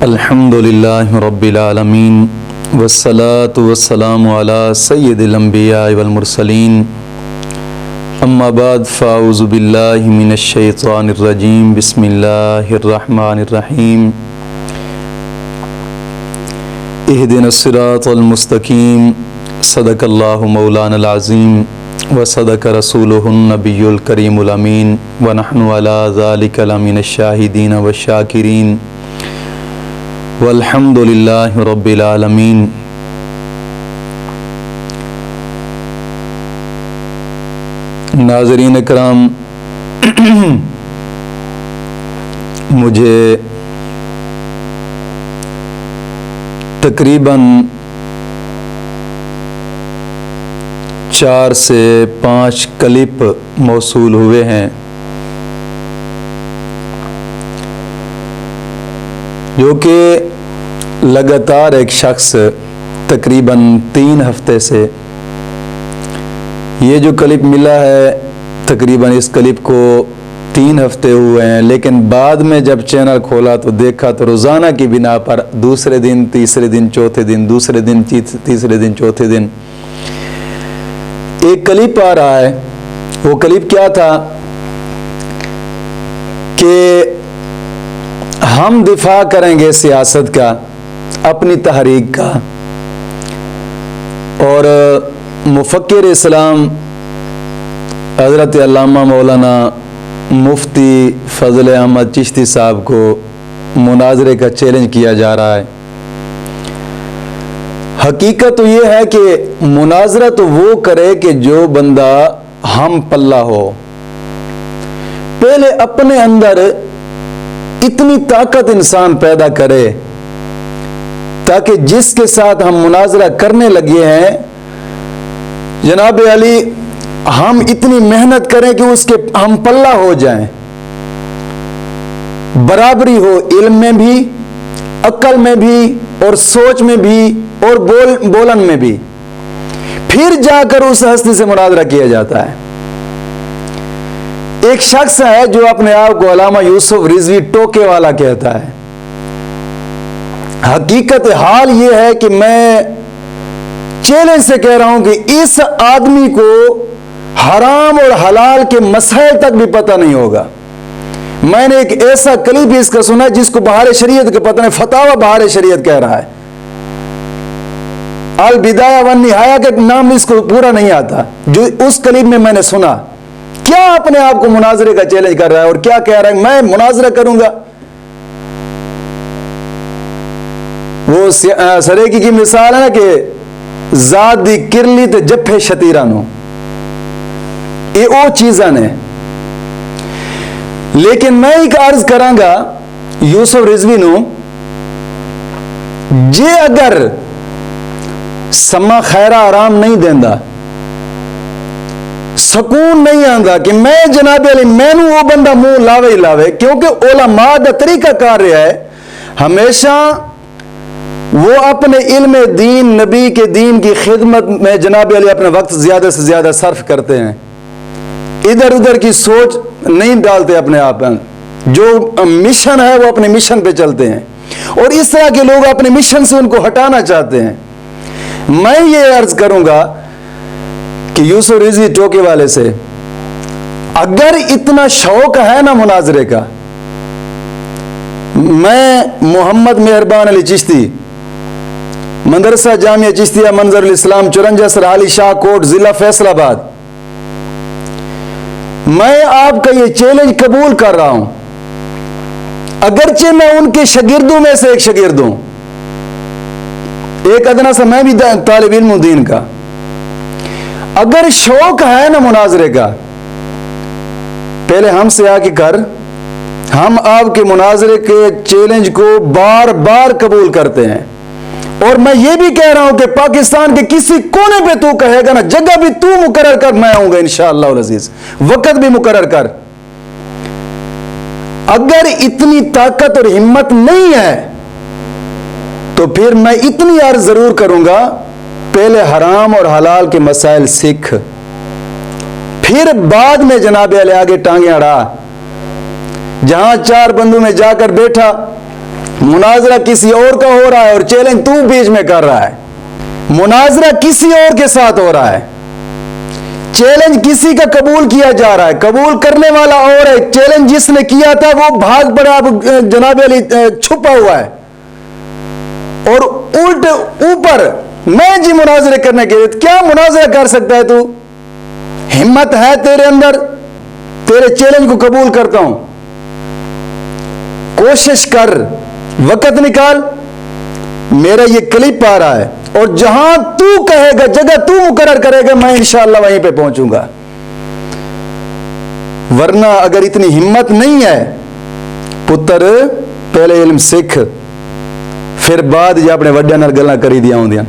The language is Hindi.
अल्हम्दुलिल्लाहि रब्बिल आलमीन वस्सलातु वस्सलामु अला सय्यिदिल अंबिया वल मुरसलीन अम्मा बाद फ़ाऊज़ु बिल्लाहि मिनश शैतानिर रजीम बिस्मिल्लाहिर रहमानिर रहीम इहदिनस सिरातल मुस्तकीम सदक़ल्लाहु मौलानल अज़ीम व सदक़ रसूलुहुन नबियुल करीमुल अमीन व नहनु अला ज़ालिका लमिनश शाहिदीन व शाकिरीन वल्हम्दुलिल्लाहि रब्बिल आलमीन। नाज़रीन इकराम, मुझे तकरीबन 4 से 5 क्लिप मौसूल हुए हैं जो कि लगातार एक शख्स तकरीबन 3 हफ्ते से ये जो क्लिप मिला है, तकरीबन इस क्लिप को 3 हफ्ते हुए हैं, लेकिन बाद में जब चैनल खोला तो देखा तो रोज़ाना की बिना पर दूसरे दिन, तीसरे दिन, चौथे दिन, दूसरे दिन, तीसरे दिन, चौथे दिन एक क्लिप आ रहा है। वो क्लिप क्या था कि हम दिफा करेंगे सियासत का, अपनी तहरीक का, और मुफ़क्किर इस्लाम हज़रत अल्लामा मौलाना मुफ्ती फ़ज़ल अहमद चिश्ती साहब को मुनाज़रे का चैलेंज किया जा रहा है। हकीकत तो ये है कि मुनाज़रा तो वो करे कि जो बंदा हम पल्ला हो, पहले अपने अंदर इतनी ताकत इंसान पैदा करे ताकि जिसके साथ हम मुनाज़रा करने लगे हैं, जनाब अली, हम इतनी मेहनत करें कि उसके हम पल्ला हो जाएं, बराबरी हो इल्म में भी, अक्ल में भी, और सोच में भी, और बोलन में भी, फिर जाकर उस हस्ती से मुनाज़रा किया जाता है। एक शख्स है जो अपने आप को अल्लामा यूसुफ रिजवी टोके वाला कहता है। हकीकत हाल ये है कि मैं चैलेंज से कह रहा हूं कि इस आदमी को हराम और हलाल के मसाइल तक भी पता नहीं होगा। मैंने एक ऐसा क्लिप इसका सुना जिसको बहार शरीयत के पता नहीं, फतावा बहार शरीयत कह रहा है, अल बिदाया वन निहाया के नाम इसको पूरा नहीं आता, जो उस क्लिप में मैंने सुना। क्या अपने आप को मुनाजरे का चैलेंज कर रहा है और क्या कह रहा है मैं मुनाजरा करूंगा। वो सरेकी की मिसाल है ना कि जात दी किरली ते जफे शतीरा नो, ये वो चीज़ा ने। लेकिन मैं एक अर्ज करांगा यूसुफ रिजवी नो, जे अगर समा खैरा आराम नहीं देंदा, सकून नहीं आंदा कि मैं जनाब अली मैनू वो बंदा मुंह लावे ही लावे, क्योंकि उलमा दा तरीका कार रहा है हमेशा वो अपने इल्म दीन, नबी के दीन की खिदमत में जनाब अली अपना वक्त ज्यादा से ज्यादा सर्फ करते हैं, इधर उधर की सोच नहीं डालते अपने आप में। जो मिशन है वो अपने मिशन पे चलते हैं, और इस तरह के लोग अपने मिशन से उनको हटाना चाहते हैं। मैं ये अर्ज करूंगा कि यूसुफ रिजवी टोके वाले से, अगर इतना शौक है ना मुनाजरे का, मैं मोहम्मद मेहरबान अली चिश्ती, मदरसा जामिया चिश्तिया मंजरुल इस्लाम, 54 सरहाली शाह कोट, जिला फैसलाबाद, मैं आपका ये चैलेंज कबूल कर रहा हूं, अगरचे मैं उनके शागिर्दों में से एक शागिर्द हूं, एक अदना सा मैं भी तालिब इल्म दीन का। अगर शौक है ना मुनाजरे का, पहले हमसे आके कर, हम आपके मुनाजरे के चैलेंज को बार बार कबूल करते हैं। और मैं ये भी कह रहा हूं कि पाकिस्तान के किसी कोने पे तू कहेगा ना, जगह भी तू मुकर्रर कर, मैं आऊंगा इंशाअल्लाह अज़ीज, वक्त भी मुकर्रर कर। अगर इतनी ताकत और हिम्मत नहीं है तो फिर मैं इतनी अर्ज जरूर करूंगा, पहले हराम और हलाल के मसाइल सीख, फिर बाद में जनाब अली आगे टांगे अड़ा। जहां 4 बंदों में जाकर बैठा, मुनाजरा किसी और का हो रहा है और चैलेंज तू बीच में कर रहा है। मुनाजरा किसी और के साथ हो रहा है, चैलेंज किसी का कबूल किया जा रहा है, कबूल करने वाला और है। चैलेंज जिसने किया था वो भाग पड़ा, अब जनाब अली छुपा हुआ है, और उल्ट ऊपर मैं जी मुनाजरे करने के लिए। क्या मुनाजरा कर सकता है तू? हिम्मत है तेरे अंदर? तेरे चैलेंज को कबूल करता हूं, कोशिश कर, वक्त निकाल। मेरा ये क्लिप आ रहा है और जहां तू कहेगा, जगह तू मुकर्रर करेगा, मैं इंशाअल्लाह वहीं पे पहुंचूंगा। वरना अगर इतनी हिम्मत नहीं है पुत्र, पहले इल्म सीख, फिर बाद जा अपने वड्डियां नाल गल्लां करी दियां होंदियां।